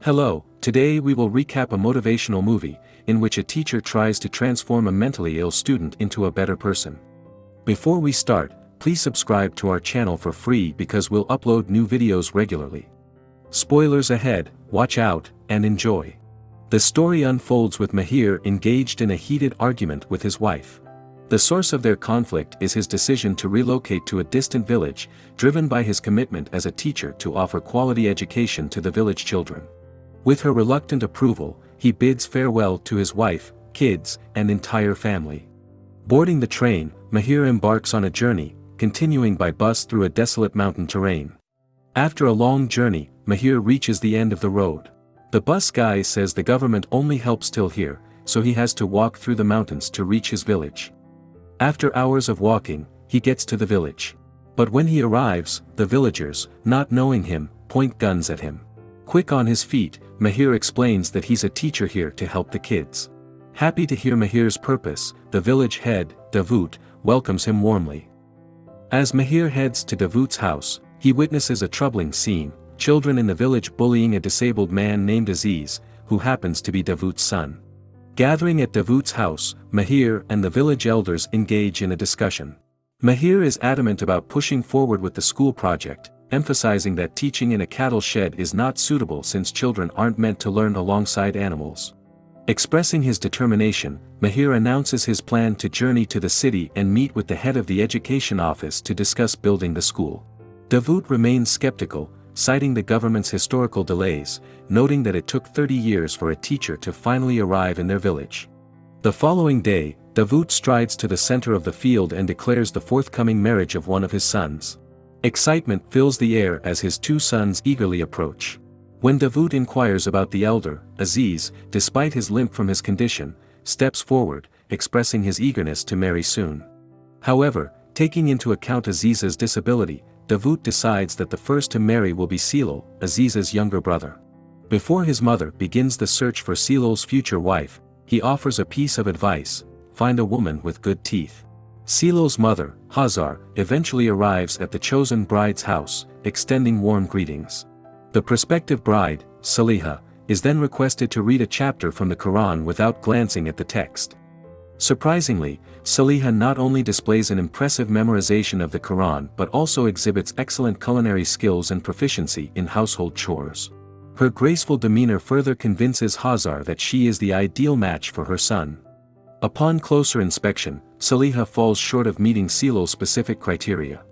Hello, today we will recap a motivational movie, in which a teacher tries to transform a mentally ill student into a better person. Before we start, please subscribe to our channel for free because we'll upload new videos regularly. Spoilers ahead, watch out, and enjoy. The story unfolds with Mahir engaged in a heated argument with his wife. The source of their conflict is his decision to relocate to a distant village, driven by his commitment as a teacher to offer quality education to the village children. With her reluctant approval, he bids farewell to his wife, kids, and entire family. Boarding the train, Mahir embarks on a journey, continuing by bus through a desolate mountain terrain. After a long journey, Mahir reaches the end of the road. The bus guy says the government only helps till here, so he has to walk through the mountains to reach his village. After hours of walking, he gets to the village. But when he arrives, the villagers, not knowing him, point guns at him. Quick on his feet, Mahir explains that he's a teacher here to help the kids. Happy to hear Mahir's purpose, the village head, Davut, welcomes him warmly. As Mahir heads to Davut's house, he witnesses a troubling scene, children in the village bullying a disabled man named Aziz, who happens to be Davut's son. Gathering at Davut's house, Mahir and the village elders engage in a discussion. Mahir is adamant about pushing forward with the school project, emphasizing that teaching in a cattle shed is not suitable since children aren't meant to learn alongside animals. Expressing his determination, Mahir announces his plan to journey to the city and meet with the head of the education office to discuss building the school. Davut remains skeptical, citing the government's historical delays, noting that it took 30 years for a teacher to finally arrive in their village. The following day, Davut strides to the center of the field and declares the forthcoming marriage of one of his sons. Excitement fills the air as his two sons eagerly approach. When Davut inquires about the elder, Aziz, despite his limp from his condition, steps forward, expressing his eagerness to marry soon. However, taking into account Aziz's disability, Davut decides that the first to marry will be Silo, Aziz's younger brother. Before his mother begins the search for Silo's future wife, he offers a piece of advice: find a woman with good teeth. Silo's mother, Hazar, eventually arrives at the chosen bride's house, extending warm greetings. The prospective bride, Saliha, is then requested to read a chapter from the Quran without glancing at the text. Surprisingly, Saliha not only displays an impressive memorization of the Quran but also exhibits excellent culinary skills and proficiency in household chores. Her graceful demeanor further convinces Hazar that she is the ideal match for her son. Upon closer inspection, Saliha falls short of meeting Silo's specific criteria.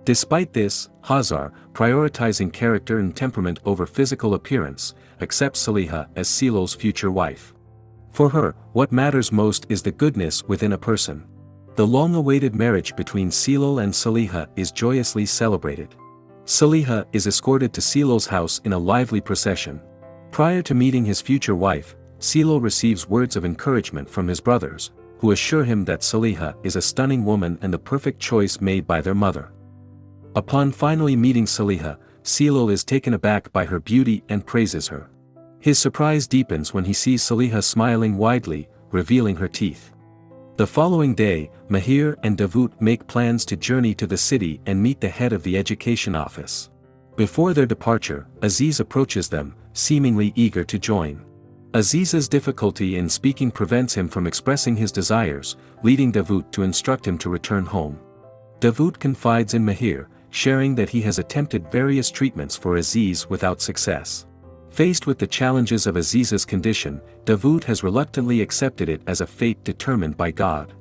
Despite this, Hazar, prioritizing character and temperament over physical appearance, accepts Saliha as Silo's future wife. For her, what matters most is the goodness within a person. The long-awaited marriage between Silo and Saliha is joyously celebrated. Saliha is escorted to Silo's house in a lively procession. Prior to meeting his future wife, Silo receives words of encouragement from his brothers, who assure him that Saliha is a stunning woman and the perfect choice made by their mother. Upon finally meeting Saliha, Silo is taken aback by her beauty and praises her. His surprise deepens when he sees Saliha smiling widely, revealing her teeth. The following day, Mahir and Davut make plans to journey to the city and meet the head of the education office. Before their departure, Aziz approaches them, seemingly eager to join. Aziz's difficulty in speaking prevents him from expressing his desires, leading Davut to instruct him to return home. Davut confides in Mahir, sharing that he has attempted various treatments for Aziz without success. Faced with the challenges of Aziz's condition, Davut has reluctantly accepted it as a fate determined by God.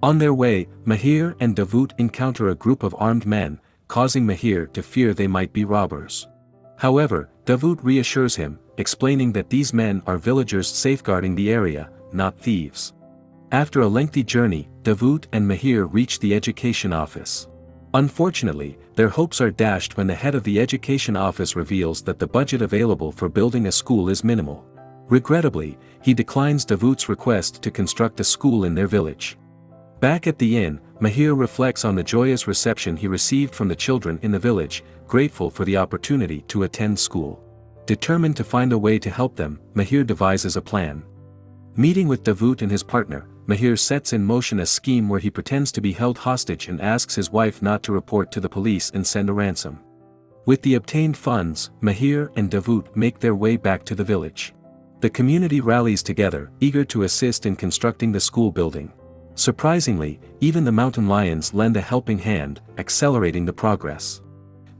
On their way, Mahir and Davut encounter a group of armed men, causing Mahir to fear they might be robbers. However, Davut reassures him, explaining that these men are villagers safeguarding the area, not thieves. After a lengthy journey, Davut and Mahir reach the education office. Unfortunately, their hopes are dashed when the head of the education office reveals that the budget available for building a school is minimal. Regrettably, he declines Davut's request to construct a school in their village. Back at the inn, Mahir reflects on the joyous reception he received from the children in the village, grateful for the opportunity to attend school. Determined to find a way to help them, Mahir devises a plan. Meeting with Davut and his partner, Mahir sets in motion a scheme where he pretends to be held hostage and asks his wife not to report to the police and send a ransom. With the obtained funds, Mahir and Davut make their way back to the village. The community rallies together, eager to assist in constructing the school building. Surprisingly, even the mountain lions lend a helping hand, accelerating the progress.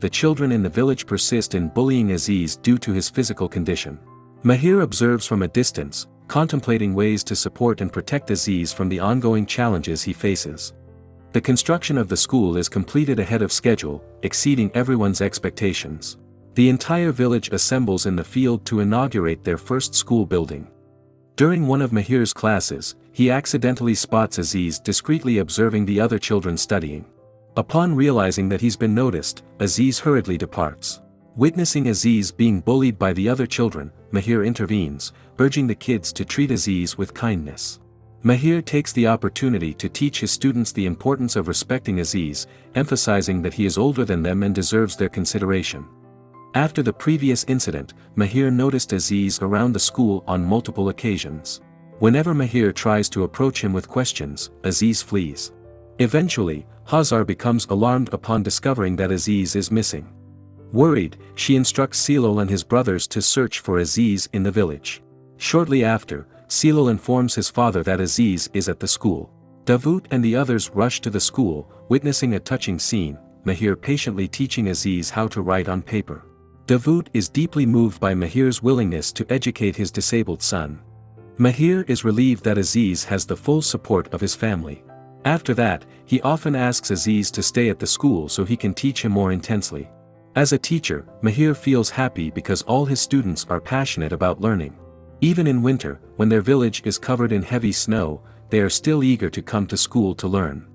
The children in the village persist in bullying Aziz due to his physical condition. Mahir observes from a distance, contemplating ways to support and protect Aziz from the ongoing challenges he faces. The construction of the school is completed ahead of schedule, exceeding everyone's expectations. The entire village assembles in the field to inaugurate their first school building. During one of Mahir's classes, he accidentally spots Aziz discreetly observing the other children studying. Upon realizing that he's been noticed, Aziz hurriedly departs. Witnessing Aziz being bullied by the other children, Mahir intervenes, urging the kids to treat Aziz with kindness. Mahir takes the opportunity to teach his students the importance of respecting Aziz, emphasizing that he is older than them and deserves their consideration. After the previous incident, Mahir noticed Aziz around the school on multiple occasions. Whenever Mahir tries to approach him with questions, Aziz flees. Eventually, Hazar becomes alarmed upon discovering that Aziz is missing. Worried, she instructs Silol and his brothers to search for Aziz in the village. Shortly after, Silol informs his father that Aziz is at the school. Davut and the others rush to the school, witnessing a touching scene, Mahir patiently teaching Aziz how to write on paper. Davut is deeply moved by Mahir's willingness to educate his disabled son. Mahir is relieved that Aziz has the full support of his family. After that, he often asks Aziz to stay at the school so he can teach him more intensely. As a teacher, Mahir feels happy because all his students are passionate about learning. Even in winter, when their village is covered in heavy snow, they are still eager to come to school to learn.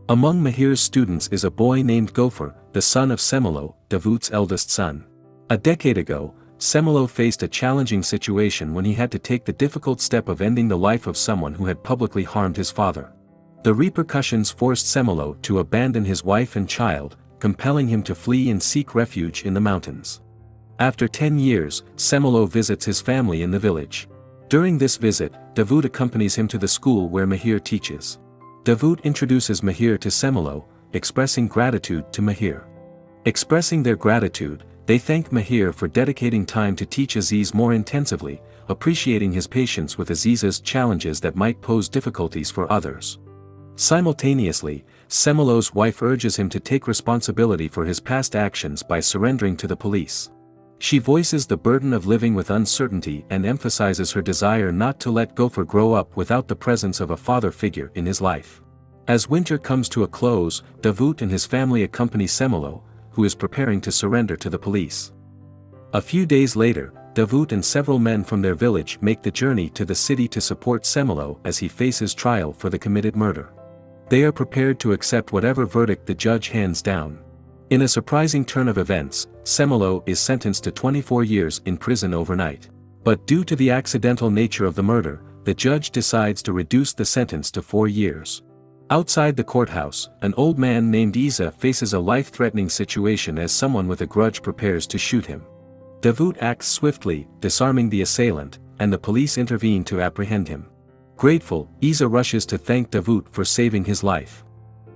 Among Mahir's students is a boy named Gopher, the son of Semelo, Davut's eldest son. A decade ago, Semelo faced a challenging situation when he had to take the difficult step of ending the life of someone who had publicly harmed his father. The repercussions forced Semelo to abandon his wife and child, compelling him to flee and seek refuge in the mountains. After 10 years, Semelo visits his family in the village. During this visit, Davut accompanies him to the school where Mahir teaches. Davut introduces Mahir to Semelo, expressing gratitude to Mahir. Expressing their gratitude, they thank Mahir for dedicating time to teach Aziz more intensively, appreciating his patience with Aziz's challenges that might pose difficulties for others. Simultaneously, Semelo's wife urges him to take responsibility for his past actions by surrendering to the police. She voices the burden of living with uncertainty and emphasizes her desire not to let Gopher grow up without the presence of a father figure in his life. As winter comes to a close, Davut and his family accompany Semelo, who is preparing to surrender to the police. A few days later, Davut and several men from their village make the journey to the city to support Semelo as he faces trial for the committed murder. They are prepared to accept whatever verdict the judge hands down. In a surprising turn of events, Semelo is sentenced to 24 years in prison overnight. But due to the accidental nature of the murder, the judge decides to reduce the sentence to 4 years. Outside the courthouse, an old man named Isa faces a life-threatening situation as someone with a grudge prepares to shoot him. Davut acts swiftly, disarming the assailant, and the police intervene to apprehend him. Grateful, Isa rushes to thank Davut for saving his life.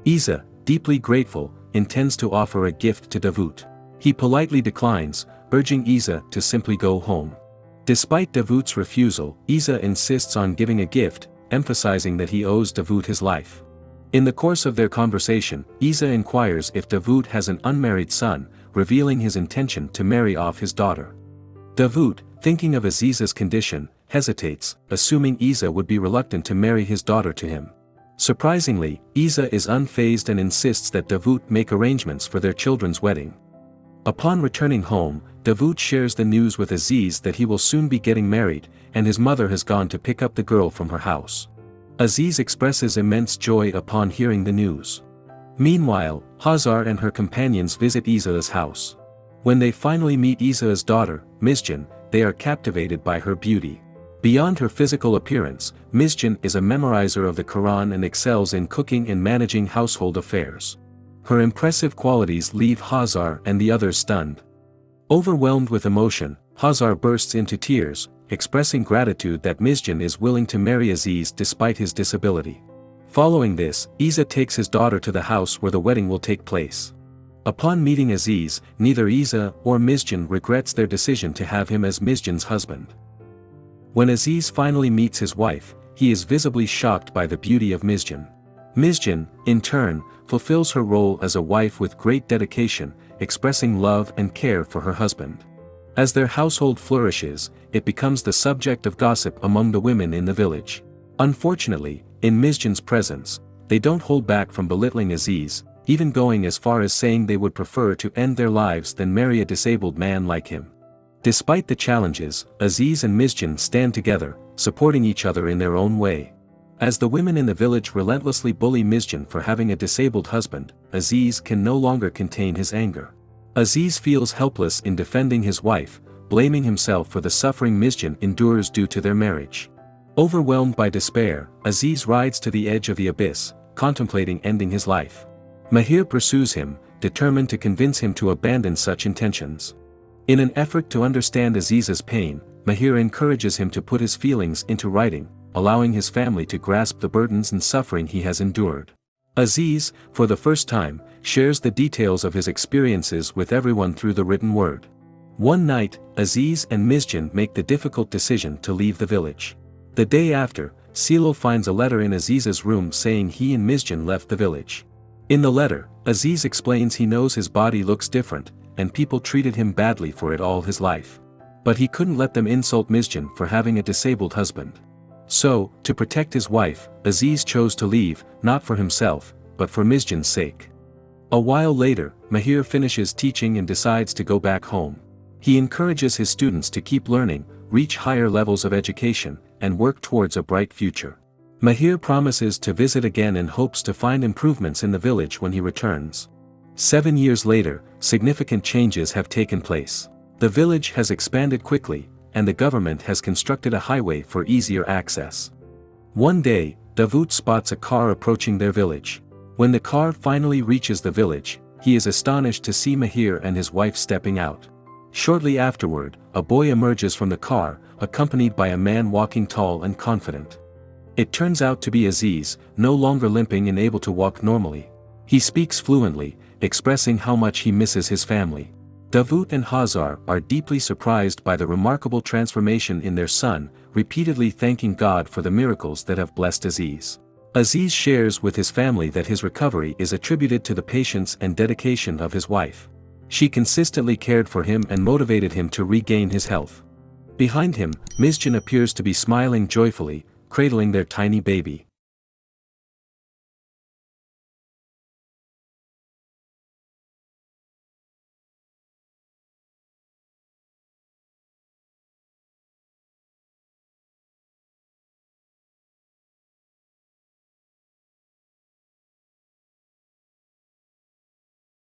Isa, deeply grateful, intends to offer a gift to Davut. He politely declines, urging Isa to simply go home. Despite Davut's refusal, Isa insists on giving a gift, emphasizing that he owes Davut his life. In the course of their conversation, Isa inquires if Davut has an unmarried son, revealing his intention to marry off his daughter. Davut, thinking of Aziz's condition, hesitates, assuming Isa would be reluctant to marry his daughter to him. Surprisingly, Isa is unfazed and insists that Davut make arrangements for their children's wedding. Upon returning home, Davut shares the news with Aziz that he will soon be getting married, and his mother has gone to pick up the girl from her house. Aziz expresses immense joy upon hearing the news. Meanwhile, Hazar and her companions visit Isa's house. When they finally meet Isa's daughter, Mizjan, they are captivated by her beauty. Beyond her physical appearance, Mizjan is a memorizer of the Quran and excels in cooking and managing household affairs. Her impressive qualities leave Hazar and the others stunned. Overwhelmed with emotion, Hazar bursts into tears, expressing gratitude that Mizjan is willing to marry Aziz despite his disability. Following this, Isa takes his daughter to the house where the wedding will take place. Upon meeting Aziz, neither Isa or Mizjan regrets their decision to have him as Mizjan's husband. When Aziz finally meets his wife, he is visibly shocked by the beauty of Mizjan. Mizjan, in turn, fulfills her role as a wife with great dedication, expressing love and care for her husband. As their household flourishes, it becomes the subject of gossip among the women in the village. Unfortunately, in Mizjan's presence, they don't hold back from belittling Aziz, even going as far as saying they would prefer to end their lives than marry a disabled man like him. Despite the challenges, Aziz and Mizjan stand together, supporting each other in their own way. As the women in the village relentlessly bully Mizjan for having a disabled husband, Aziz can no longer contain his anger. Aziz feels helpless in defending his wife, blaming himself for the suffering Mizjan endures due to their marriage. Overwhelmed by despair, Aziz rides to the edge of the abyss, contemplating ending his life. Mahir pursues him, determined to convince him to abandon such intentions. In an effort to understand Aziz's pain, Mahir encourages him to put his feelings into writing, allowing his family to grasp the burdens and suffering he has endured. Aziz, for the first time, shares the details of his experiences with everyone through the written word. One night, Aziz and Mizjan make the difficult decision to leave the village. The day after, Silo finds a letter in Aziz's room saying he and Mizjan left the village. In the letter, Aziz explains he knows his body looks different, and people treated him badly for it all his life. But he couldn't let them insult Mizjan for having a disabled husband. So, to protect his wife, Aziz chose to leave, not for himself, but for Mizjan's sake. A while later, Mahir finishes teaching and decides to go back home. He encourages his students to keep learning, reach higher levels of education, and work towards a bright future. Mahir promises to visit again and hopes to find improvements in the village when he returns. 7 years later, significant changes have taken place. The village has expanded quickly, and the government has constructed a highway for easier access. One day, Davut spots a car approaching their village. When the car finally reaches the village, he is astonished to see Mahir and his wife stepping out. Shortly afterward, a boy emerges from the car, accompanied by a man walking tall and confident. It turns out to be Aziz, no longer limping and able to walk normally. He speaks fluently, expressing how much he misses his family. Davut and Hazar are deeply surprised by the remarkable transformation in their son, repeatedly thanking God for the miracles that have blessed Aziz. Aziz shares with his family that his recovery is attributed to the patience and dedication of his wife. She consistently cared for him and motivated him to regain his health. Behind him, Mizjan appears to be smiling joyfully, cradling their tiny baby.